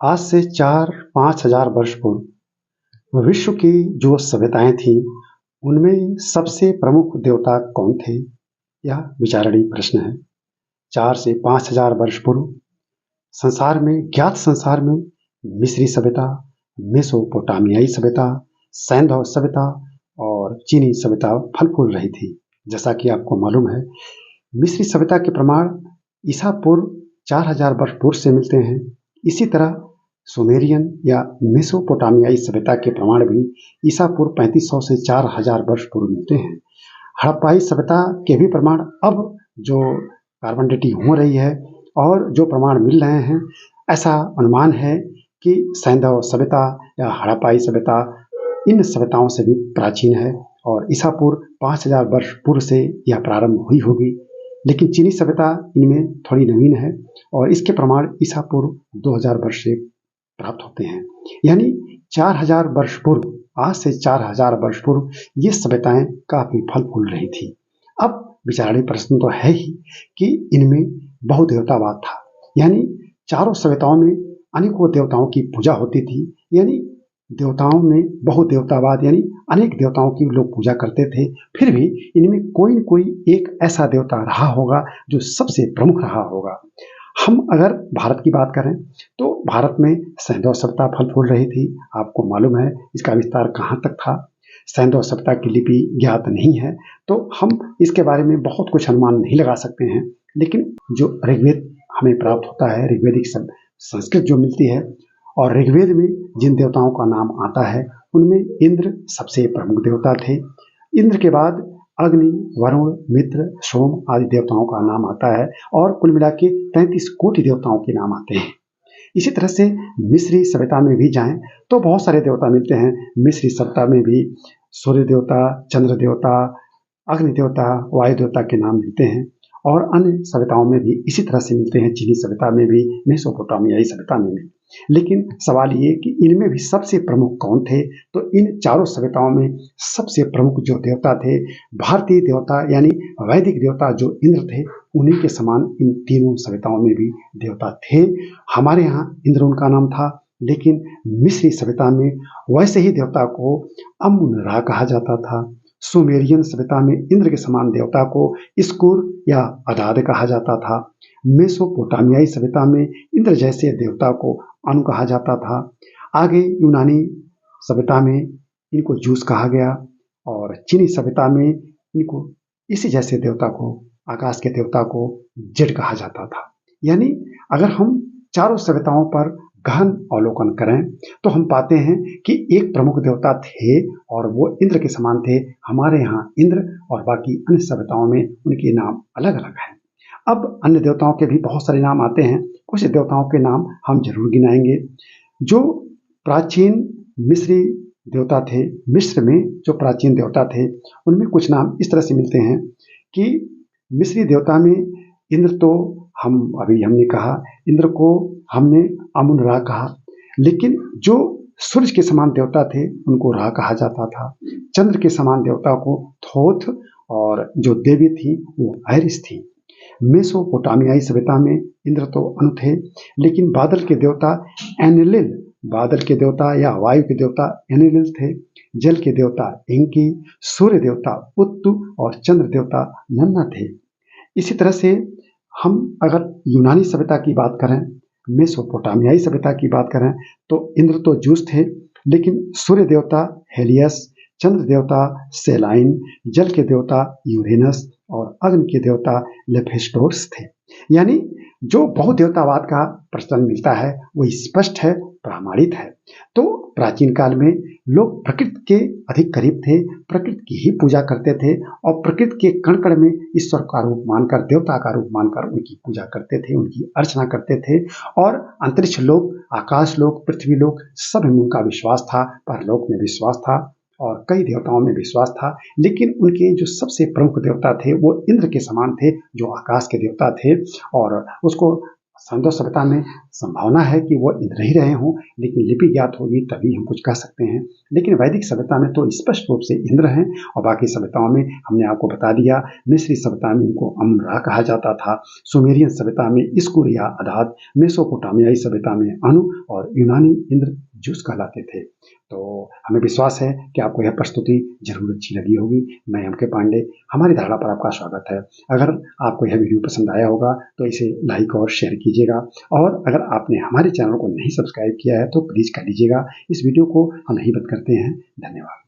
आज से 4-5 हजार वर्ष पूर्व विश्व की जो सभ्यताएं थीं, उनमें सबसे प्रमुख देवता कौन थे? यह विचारणीय प्रश्न है। 4 से 5 हजार वर्ष पूर्व संसार में, ज्ञात संसार में मिस्री सभ्यता, मेसोपोटामियाई सभ्यता, सैंधव सभ्यता और चीनी सभ्यता फल फूल रही थी। जैसा कि आपको मालूम है, मिस्री सभ्यता के प्रमाण ईसा पूर्व 4000 वर्ष पूर्व से मिलते हैं। इसी तरह सुमेरियन या मेसोपोटामियाई सभ्यता के प्रमाण भी ईसा पूर्व 3500 से 4000 वर्ष पूर्व मिलते हैं। हड़प्पाई सभ्यता के भी प्रमाण अब जो कार्बन डेटिंग हो रही है और जो प्रमाण मिल रहे हैं, ऐसा अनुमान है कि सैंधव सभ्यता या हड़प्पाई सभ्यता इन सभ्यताओं से भी प्राचीन है और ईसा पूर्व 5000 वर्ष पूर्व से यह प्रारंभ हुई होगी। लेकिन चीनी सभ्यता इनमें थोड़ी नवीन है और इसके प्रमाण ईसा पूर्व 2000 वर्ष से प्राप्त होते हैं। यानी 4000 वर्ष पूर्व, आज से 4000 वर्ष पूर्व ये सभ्यताएं काफी फल फूल रही थी। अब विचारणीय प्रश्न तो है ही कि इनमें बहुदेवतावाद था, यानी चारों सभ्यताओं में अनेकों देवताओं की पूजा होती थी। यानी देवताओं में बहुदेवतावाद, यानी अनेक देवताओं की लोग पूजा करते थे। फिर भी इनमें कोई न कोई एक ऐसा देवता रहा होगा जो सबसे प्रमुख रहा होगा। हम अगर भारत की बात करें तो भारत में सैंधव सभ्यता फल फूल रही थी। आपको मालूम है इसका विस्तार कहाँ तक था। सैंधव सभ्यता की लिपि ज्ञात नहीं है, तो हम इसके बारे में बहुत कुछ अनुमान नहीं लगा सकते हैं। लेकिन जो ऋग्वेद हमें प्राप्त होता है, ऋग्वेदिक संस्कृत जो मिलती है, और ऋग्वेद में जिन देवताओं का नाम आता है उनमें इंद्र सबसे प्रमुख देवता थे। इंद्र के बाद अग्नि, वरुण, मित्र, सोम आदि देवताओं का नाम आता है और कुल मिला के 33 कोटि देवताओं के नाम आते हैं। इसी तरह से मिस्री सभ्यता में भी जाएं तो बहुत सारे देवता मिलते हैं। मिस्री सभ्यता में भी सूर्य देवता, चंद्र देवता, अग्नि देवता, वायु देवता के नाम मिलते हैं और अन्य सभ्यताओं में भी इसी तरह से मिलते हैं। चीनी सभ्यता में भी, मेसोपोटामियाई सभ्यता में भी। लेकिन सवाल ये कि इनमें भी सबसे प्रमुख कौन थे? तो इन चारों सभ्यताओं में सबसे प्रमुख जो देवता थे, भारतीय देवता यानी वैदिक देवता जो इंद्र थे, उन्हीं के समान इन तीनों सभ्यताओं में भी देवता थे। हमारे यहाँ इंद्र उनका नाम था, लेकिन मिस्री सभ्यता में वैसे ही देवता को अमुन रा कहा जाता था। सुमेरियन सभ्यता में इंद्र के समान देवता को इस्कुर या अदाद कहा जाता था। मेसोपोटामियाई सभ्यता में इंद्र जैसे देवता को अनु कहा जाता था। आगे यूनानी सभ्यता में इनको जूस कहा गया और चीनी सभ्यता में इनको इसी जैसे देवता को, आकाश के देवता को जेड कहा जाता था। यानी अगर हम चारों सभ्यताओं पर गहन अवलोकन करें तो हम पाते हैं कि एक प्रमुख देवता थे और वो इंद्र के समान थे। हमारे यहाँ इंद्र और बाकी अन्य सभ्यताओं में उनके नाम अलग अलग हैं। अब अन्य देवताओं के भी बहुत सारे नाम आते हैं। कुछ देवताओं के नाम हम जरूर गिनाएंगे। जो प्राचीन मिस्री देवता थे, मिस्र में जो प्राचीन देवता थे, उनमें कुछ नाम इस तरह से मिलते हैं कि मिस्री देवता में इंद्र तो हमने कहा, इंद्र को हमने अमुन रा कहा। लेकिन जो सूर्य के समान देवता थे उनको रा कहा जाता था। चंद्र के समान देवता को थोथ और जो देवी थी वो आयरिस थी। मेसोपोटामियाई सभ्यता में इंद्र तो अनु थे, लेकिन बादल के देवता एनिलिल, बादल के देवता या वायु के देवता एनिलिल थे। जल के देवता इंकी, सूर्य देवता उत्तु और चंद्र देवता नन्ना थे। इसी तरह से हम अगर यूनानी सभ्यता की बात करें, मेसोपोटामियाई सभ्यता की बात करें तो इंद्र तो जूस थे, लेकिन सूर्य देवता हेलियस, चंद्र देवता सेलाइन, जल के देवता यूरेनस और अग्नि के देवता लेफेस्टोर्स थे। यानी जो बहुदेवतावाद का प्रचलन मिलता है वो स्पष्ट है, प्रमाणित है। तो प्राचीन काल में लोग प्रकृति के अधिक करीब थे, प्रकृति की ही पूजा करते थे और प्रकृति के कण कण में ईश्वर का रूप मानकर, देवता का रूप मानकर उनकी पूजा करते थे, उनकी अर्चना करते थे। और अंतरिक्ष लोक, आकाश लोक, पृथ्वी लोक सब में उनका विश्वास था, परलोक में विश्वास था और कई देवताओं में विश्वास था। लेकिन उनके जो सबसे प्रमुख देवता थे वो इंद्र के समान थे, जो आकाश के देवता थे और उसको संतो सभ्यता में संभावना है कि वो रह ही रहे हों, लेकिन लिपि ज्ञात होगी तभी हम कुछ कह सकते हैं। लेकिन वैदिक सभ्यता में तो स्पष्ट रूप से इंद्र हैं, और बाकी सभ्यताओं में हमने आपको बता दिया। मिस्री सभ्यता में इनको अमरा कहा जाता था, सुमेरियन सभ्यता में इस्कुर या अदाद, मेसोपोटामियाई सभ्यता में अनु, और यूनानी इंद्र जूस कहलाते थे। तो हमें विश्वास है कि आपको यह प्रस्तुति जरूर अच्छी लगी होगी। मैं एम के पांडे, हमारी धारणा पर आपका स्वागत है। अगर आपको यह वीडियो पसंद आया होगा तो इसे लाइक और शेयर कीजिएगा, और अगर आपने हमारे चैनल को नहीं सब्सक्राइब किया है तो प्लीज कर लीजिएगा। इस वीडियो को हम यहीं बंद करते हैं। धन्यवाद।